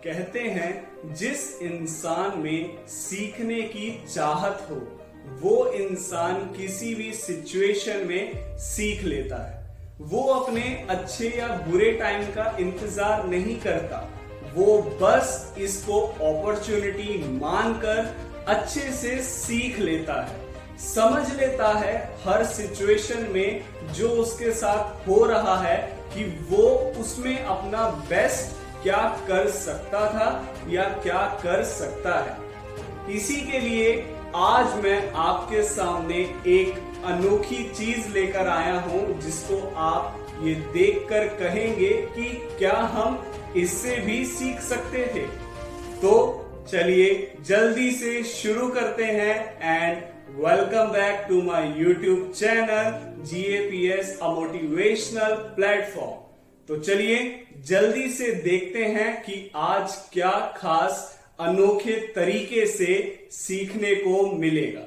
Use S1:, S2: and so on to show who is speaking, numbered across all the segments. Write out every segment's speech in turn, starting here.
S1: कहते हैं जिस इंसान में सीखने की चाहत हो वो इंसान किसी भी सिचुएशन में सीख लेता है। वो अपने अच्छे या बुरे टाइम का इंतजार नहीं करता, वो बस इसको अपॉर्चुनिटी मानकर अच्छे से सीख लेता है, समझ लेता है हर सिचुएशन में जो उसके साथ हो रहा है कि वो उसमें अपना बेस्ट क्या कर सकता था या क्या कर सकता है। इसी के लिए आज मैं आपके सामने एक अनोखी चीज लेकर आया हूं जिसको आप ये देखकर कहेंगे कि क्या हम इससे भी सीख सकते थे। तो चलिए जल्दी से शुरू करते हैं and welcome back to my YouTube channel GAPS a motivational platform. तो चलिए जल्दी से देखते हैं कि आज क्या खास अनोखे तरीके से सीखने को मिलेगा।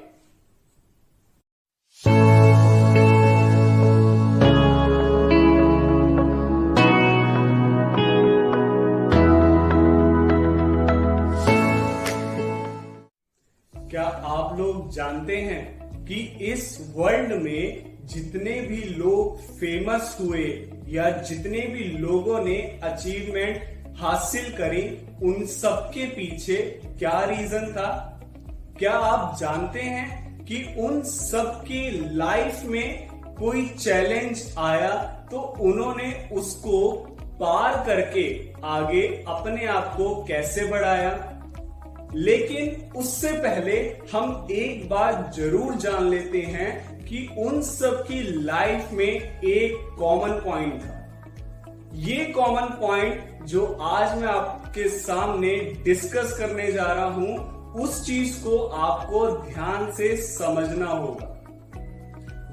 S1: क्या आप लोग जानते हैं कि इस वर्ल्ड में जितने भी लोग फेमस हुए या जितने भी लोगों ने अचीवमेंट हासिल करी उन सबके पीछे क्या रीजन था? क्या आप जानते हैं कि उन सबकी लाइफ में कोई चैलेंज आया तो उन्होंने उसको पार करके आगे अपने आप को कैसे बढ़ाया? लेकिन उससे पहले हम एक बात जरूर जान लेते हैं कि उन सब की लाइफ में एक कॉमन पॉइंट था। ये कॉमन पॉइंट जो आज मैं आपके सामने डिस्कस करने जा रहा हूं, उस चीज को आपको ध्यान से समझना होगा।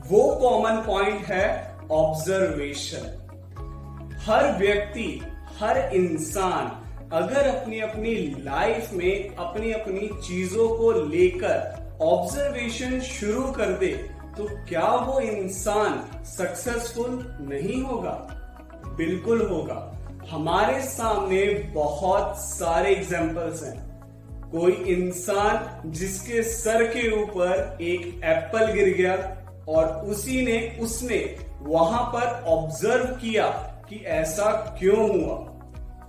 S1: वो कॉमन पॉइंट है ऑब्जर्वेशन। हर व्यक्ति, हर इंसान अगर अपनी अपनी लाइफ में अपनी अपनी चीजों को लेकर ऑब्जर्वेशन शुरू कर दे तो क्या वो इंसान सक्सेसफुल नहीं होगा? बिल्कुल होगा। हमारे सामने बहुत सारे एग्जाम्पल्स हैं। कोई इंसान जिसके सर के ऊपर एक एप्पल गिर गया और उसने वहां पर ऑब्जर्व किया कि ऐसा क्यों हुआ।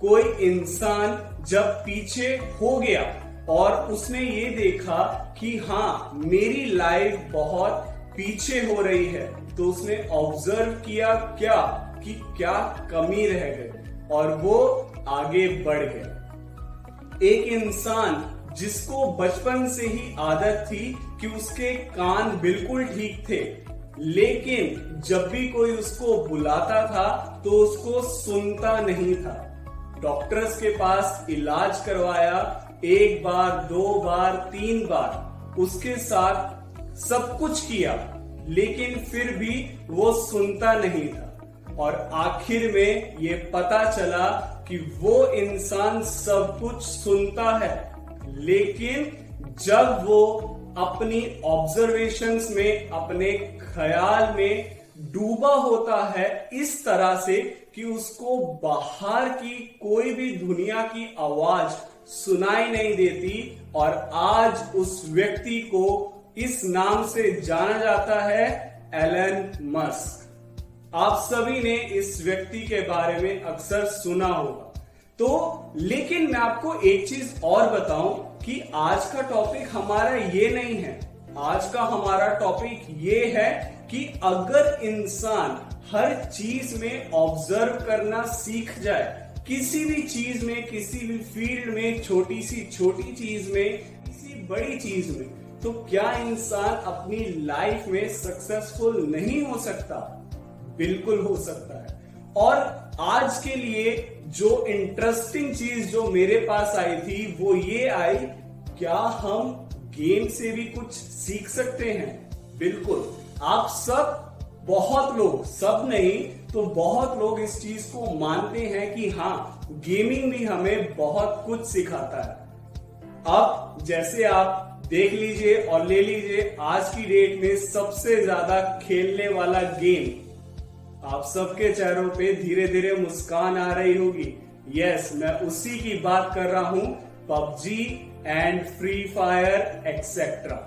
S1: कोई इंसान जब पीछे हो गया और उसने ये देखा कि हाँ मेरी लाइफ बहुत पीछे हो रही है, तो उसने ऑब्जर्व किया कि क्या कमी रह गई और वो आगे बढ़ गया। एक इंसान जिसको बचपन से ही आदत थी कि उसके कान बिल्कुल ठीक थे, लेकिन जब भी कोई उसको बुलाता था तो उसको सुनता नहीं था। डॉक्टर्स के पास इलाज करवाया, 1 बार 2 बार 3 बार, उसके साथ सब कुछ किया, लेकिन फिर भी वो सुनता नहीं था। और आखिर में ये पता चला कि वो इंसान सब कुछ सुनता है, लेकिन जब वो अपनी ऑब्जर्वेशंस में, अपने ख्याल में डूबा होता है इस तरह से कि उसको बाहर की कोई भी दुनिया की आवाज सुनाई नहीं देती, और आज उस व्यक्ति को इस नाम से जाना जाता है एलन मस्क। आप सभी ने इस व्यक्ति के बारे में अक्सर सुना होगा। तो लेकिन मैं आपको एक चीज और बताऊं कि आज का टॉपिक हमारा ये नहीं है। आज का हमारा टॉपिक ये है कि अगर इंसान हर चीज में ऑब्जर्व करना सीख जाए, किसी भी चीज में, किसी भी फील्ड में, छोटी चीज में, किसी बड़ी चीज में, तो क्या इंसान अपनी लाइफ में सक्सेसफुल नहीं हो सकता? बिल्कुल हो सकता है। और आज के लिए जो इंटरेस्टिंग चीज जो मेरे पास आई थी वो ये आई, क्या हम गेम से भी कुछ सीख सकते हैं? बिल्कुल। आप सब, बहुत लोग, सब नहीं तो बहुत लोग इस चीज को मानते हैं कि हाँ गेमिंग भी हमें बहुत कुछ सिखाता है। अब जैसे आप देख लीजिए और ले लीजिए, आज की डेट में सबसे ज्यादा खेलने वाला गेम, आप सबके चेहरों पे धीरे धीरे मुस्कान आ रही होगी, यस, मैं उसी की बात कर रहा हूं, PUBG and free fire etcetera.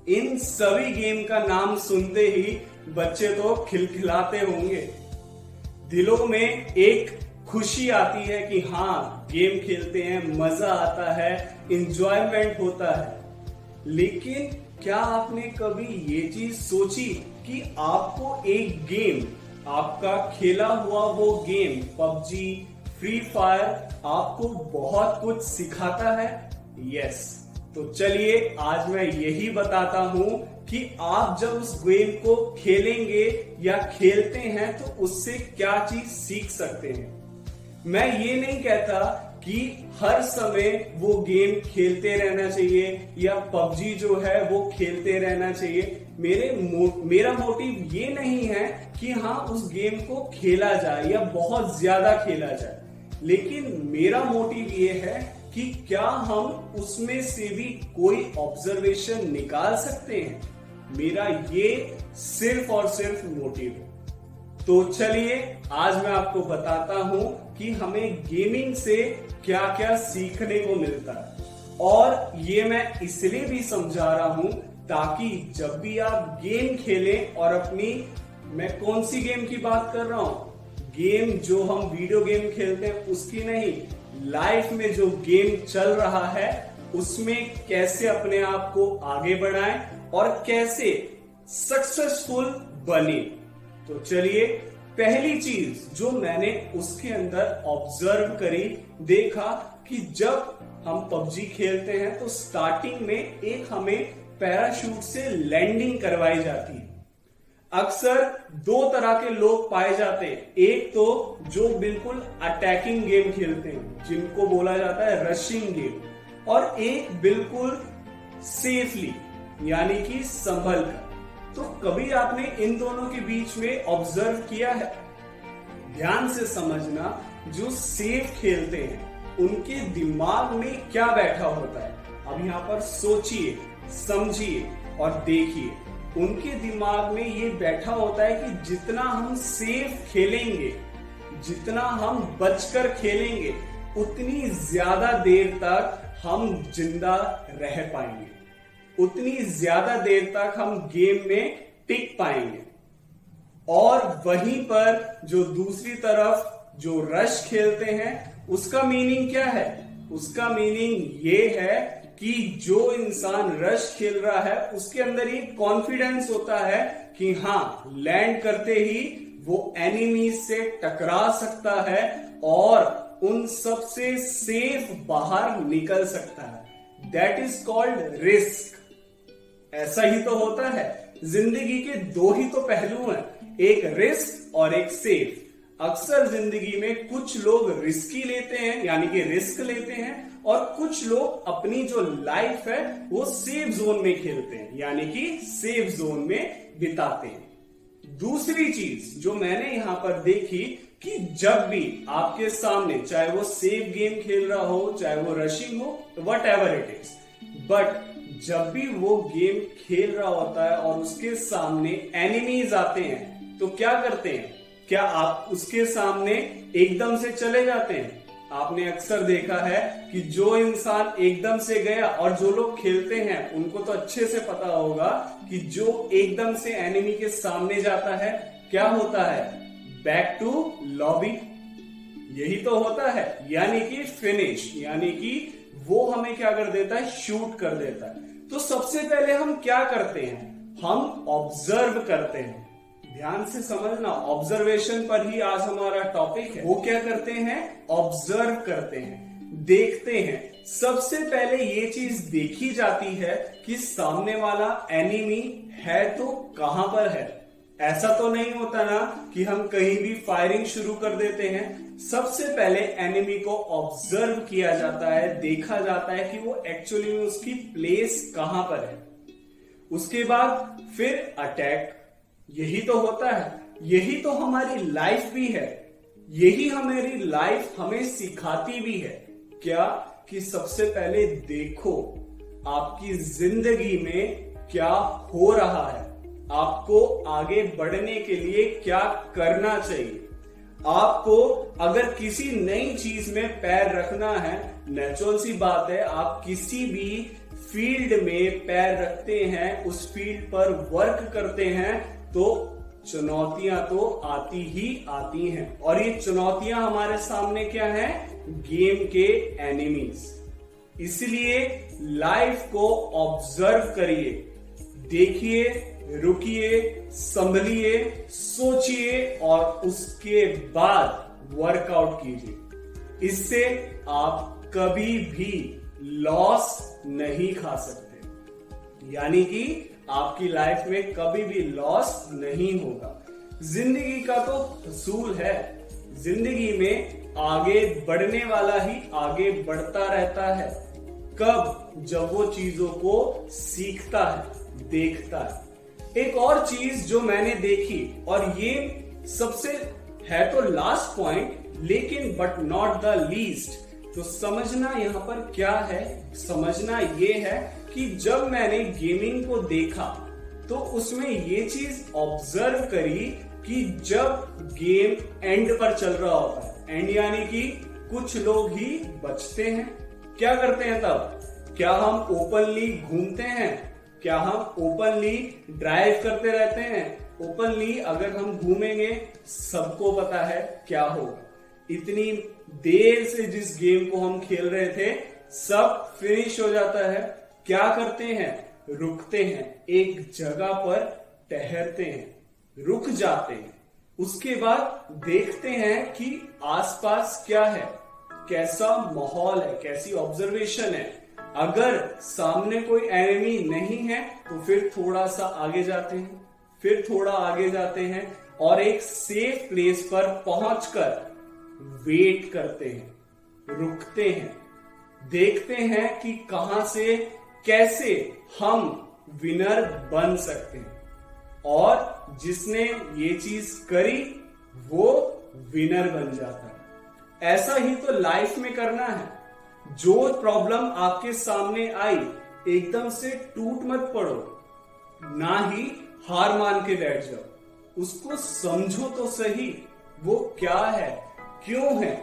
S1: इन सभी गेम का नाम सुनते ही बच्चे तो खिलखिलाते होंगे। दिलों में एक खुशी आती है कि हाँ, गेम खेलते हैं, मजा आता है, इंजॉयमेंट होता है। लेकिन क्या आपने कभी ये चीज सोची कि आपको एक गेम, आपका खेला हुआ वो गेम पबजी, फ्री फायर आपको बहुत कुछ सिखाता है? यस, तो चलिए आज मैं यही बताता हूं कि आप जब उस गेम को खेलेंगे या खेलते हैं तो उससे क्या चीज सीख सकते हैं। मैं ये नहीं कहता कि हर समय वो गेम खेलते रहना चाहिए या पबजी जो है वो खेलते रहना चाहिए। मेरा मोटिव ये नहीं है कि हाँ उस गेम को खेला जाए या बहुत ज्यादा खेला जाए, लेकिन मेरा मोटिव ये है कि क्या हम उसमें से भी कोई ऑब्जर्वेशन निकाल सकते हैं। मेरा ये सिर्फ और सिर्फ मोटिव है। तो चलिए आज मैं आपको बताता हूं कि हमें गेमिंग से क्या क्या सीखने को मिलता है, और ये मैं इसलिए भी समझा रहा हूं ताकि जब भी आप गेम खेलें, और मैं कौन सी गेम की बात कर रहा हूं, गेम जो हम वीडियो गेम खेलते हैं उसकी नहीं, लाइफ में जो गेम चल रहा है उसमें कैसे अपने आप को आगे बढ़ाएं और कैसे सक्सेसफुल बने। तो चलिए, पहली चीज जो मैंने उसके अंदर ऑब्जर्व करी, देखा कि जब हम पबजी खेलते हैं तो स्टार्टिंग में एक हमें पैराशूट से लैंडिंग करवाई जाती है। अक्सर दो तरह के लोग पाए जाते हैं, एक तो जो बिल्कुल अटैकिंग गेम खेलते हैं जिनको बोला जाता है रशिंग गेम, और एक बिल्कुल सेफली यानी कि संभल कर। तो कभी आपने इन दोनों के बीच में ऑब्जर्व किया है? ध्यान से समझना, जो सेफ खेलते हैं उनके दिमाग में क्या बैठा होता है। अब यहां पर सोचिए, समझिए और देखिए। उनके दिमाग में ये बैठा होता है कि जितना हम सेफ खेलेंगे, जितना हम बचकर खेलेंगे, उतनी ज्यादा देर तक हम जिंदा रह पाएंगे, उतनी ज्यादा देर तक हम गेम में टिक पाएंगे। और वहीं पर जो दूसरी तरफ जो रश खेलते हैं, उसका मीनिंग क्या है? उसका मीनिंग ये है कि जो इंसान रश खेल रहा है उसके अंदर एक कॉन्फिडेंस होता है कि हाँ, लैंड करते ही वो एनिमी से टकरा सकता है और उन सबसे सेफ बाहर निकल सकता है। That is called risk. ऐसा ही तो होता है, जिंदगी के दो ही तो पहलू हैं, एक रिस्क और एक सेफ। अक्सर जिंदगी में कुछ लोग रिस्की लेते हैं यानी कि रिस्क लेते हैं, और कुछ लोग अपनी जो लाइफ है वो सेफ जोन में खेलते हैं यानी कि सेफ जोन में बिताते हैं। दूसरी चीज जो मैंने यहां पर देखी कि जब भी आपके सामने, चाहे वो सेफ गेम खेल रहा हो, चाहे वो रशिंग हो, what ever it is, but जब भी वो गेम खेल रहा होता है और उसके सामने एनिमीज आते हैं तो क्या करते हैं? क्या आप उसके सामने एकदम से चले जाते हैं? आपने अक्सर देखा है कि जो इंसान एकदम से गया, और जो लोग खेलते हैं उनको तो अच्छे से पता होगा कि जो एकदम से एनिमी के सामने जाता है क्या होता है? Back to lobby. यही तो होता है, यानी कि फिनिश, यानी कि वो हमें क्या कर देता है? शूट कर देता है। तो सबसे पहले हम क्या करते हैं? हम ऑब्जर्व करते हैं। ध्यान से समझना, ऑब्जर्वेशन पर ही आज हमारा टॉपिक है। वो क्या करते हैं? ऑब्जर्व करते हैं, देखते हैं। सबसे पहले ये चीज देखी जाती है कि सामने वाला एनिमी है तो कहां पर है। ऐसा तो नहीं होता ना कि हम कहीं भी फायरिंग शुरू कर देते हैं। सबसे पहले एनिमी को ऑब्जर्व किया जाता है, देखा जाता है कि वो एक्चुअली में उसकी प्लेस कहां पर है। उसके बाद फिर अटैक। यही तो होता है, यही तो हमारी लाइफ भी है, यही हमारी लाइफ हमें सिखाती भी है। क्या? कि सबसे पहले देखो आपकी जिंदगी में क्या हो रहा है, आपको आगे बढ़ने के लिए क्या करना चाहिए। आपको अगर किसी नई चीज में पैर रखना है, नेचुरल सी बात है, आप किसी भी फील्ड में पैर रखते हैं, उस फील्ड पर वर्क करते हैं, तो चुनौतियां तो आती ही आती हैं। और ये चुनौतियां हमारे सामने क्या है? गेम के एनिमीज। इसलिए लाइफ को ऑब्जर्व करिए, देखिए, रुकिए, संभलिए, सोचिए और उसके बाद वर्कआउट कीजिए। इससे आप कभी भी लॉस नहीं खा सकते, यानी कि आपकी लाइफ में कभी भी लॉस नहीं होगा। जिंदगी का तो असूल है, जिंदगी में आगे बढ़ने वाला ही आगे बढ़ता रहता है। कब? जब वो चीजों को सीखता है, देखता है। एक और चीज जो मैंने देखी, और ये सबसे है तो लास्ट पॉइंट, लेकिन बट नॉट द लीस्ट, तो समझना यहां पर क्या है? समझना ये है कि जब मैंने गेमिंग को देखा तो उसमें ये चीज ऑब्जर्व करी कि जब गेम एंड पर चल रहा होता है, एंड यानी कि कुछ लोग ही बचते हैं, क्या करते हैं तब? क्या हम ओपनली घूमते हैं? क्या हम ओपनली ड्राइव करते रहते हैं? ओपनली अगर हम घूमेंगे, सबको पता है क्या होगा। इतनी देर से जिस गेम को हम खेल रहे थे, सब फिनिश हो जाता है। क्या करते हैं? रुकते हैं, एक जगह पर ठहरते हैं, रुक जाते हैं। उसके बाद देखते हैं कि आसपास क्या है, कैसा माहौल है, कैसी ऑब्जर्वेशन है। अगर सामने कोई एनिमी नहीं है तो फिर थोड़ा सा आगे जाते हैं, फिर थोड़ा आगे जाते हैं और एक सेफ प्लेस पर पहुंचकर वेट करते हैं, रुकते हैं, देखते हैं कि कहां से कैसे हम विनर बन सकते हैं। और जिसने ये चीज करी वो विनर बन जाता है। ऐसा ही तो लाइफ में करना है। जो प्रॉब्लम आपके सामने आई, एकदम से टूट मत पड़ो, ना ही हार मान के बैठ जाओ। उसको समझो तो सही, वो क्या है, क्यों है,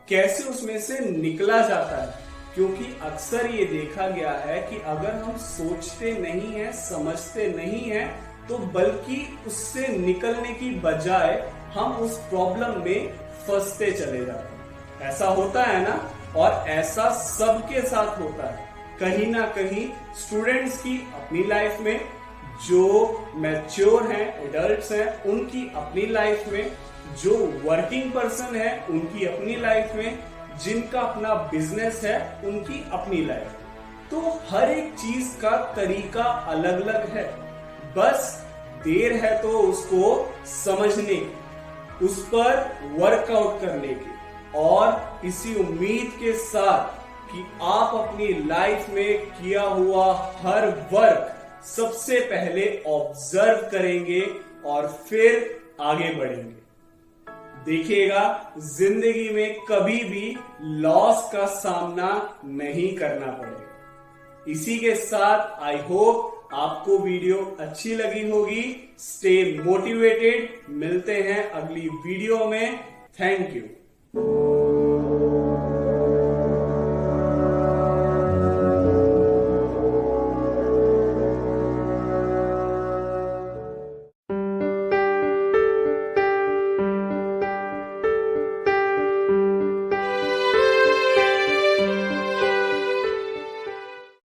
S1: कैसे उसमें से निकला जाता है। क्योंकि अक्सर ये देखा गया है कि अगर हम सोचते नहीं हैं, समझते नहीं हैं, तो बल्कि उससे निकलने की बजाय हम उस प्रॉब्लम में फंसते चले जाते हैं। ऐसा होता है ना? और ऐसा सबके साथ होता है। कहीं ना कहीं स्टूडेंट्स की अपनी लाइफ में, जो मैच्योर हैं, एडल्ट्स हैं, उनकी अपनी लाइफ में, जो वर्किंग पर्सन है उनकी अपनी लाइफ में, जिनका अपना बिजनेस है उनकी अपनी लाइफ। तो हर एक चीज का तरीका अलग अलग है। बस देर है तो उसको समझने की, उस पर वर्कआउट करने की, और इसी उम्मीद के साथ कि आप अपनी लाइफ में किया हुआ हर वर्क सबसे पहले ऑब्जर्व करेंगे और फिर आगे बढ़ेंगे। देखिएगा, जिंदगी में कभी भी लॉस का सामना नहीं करना पड़ेगा। इसी के साथ आई होप आपको वीडियो अच्छी लगी होगी। Stay motivated. मिलते हैं अगली वीडियो में। Thank you.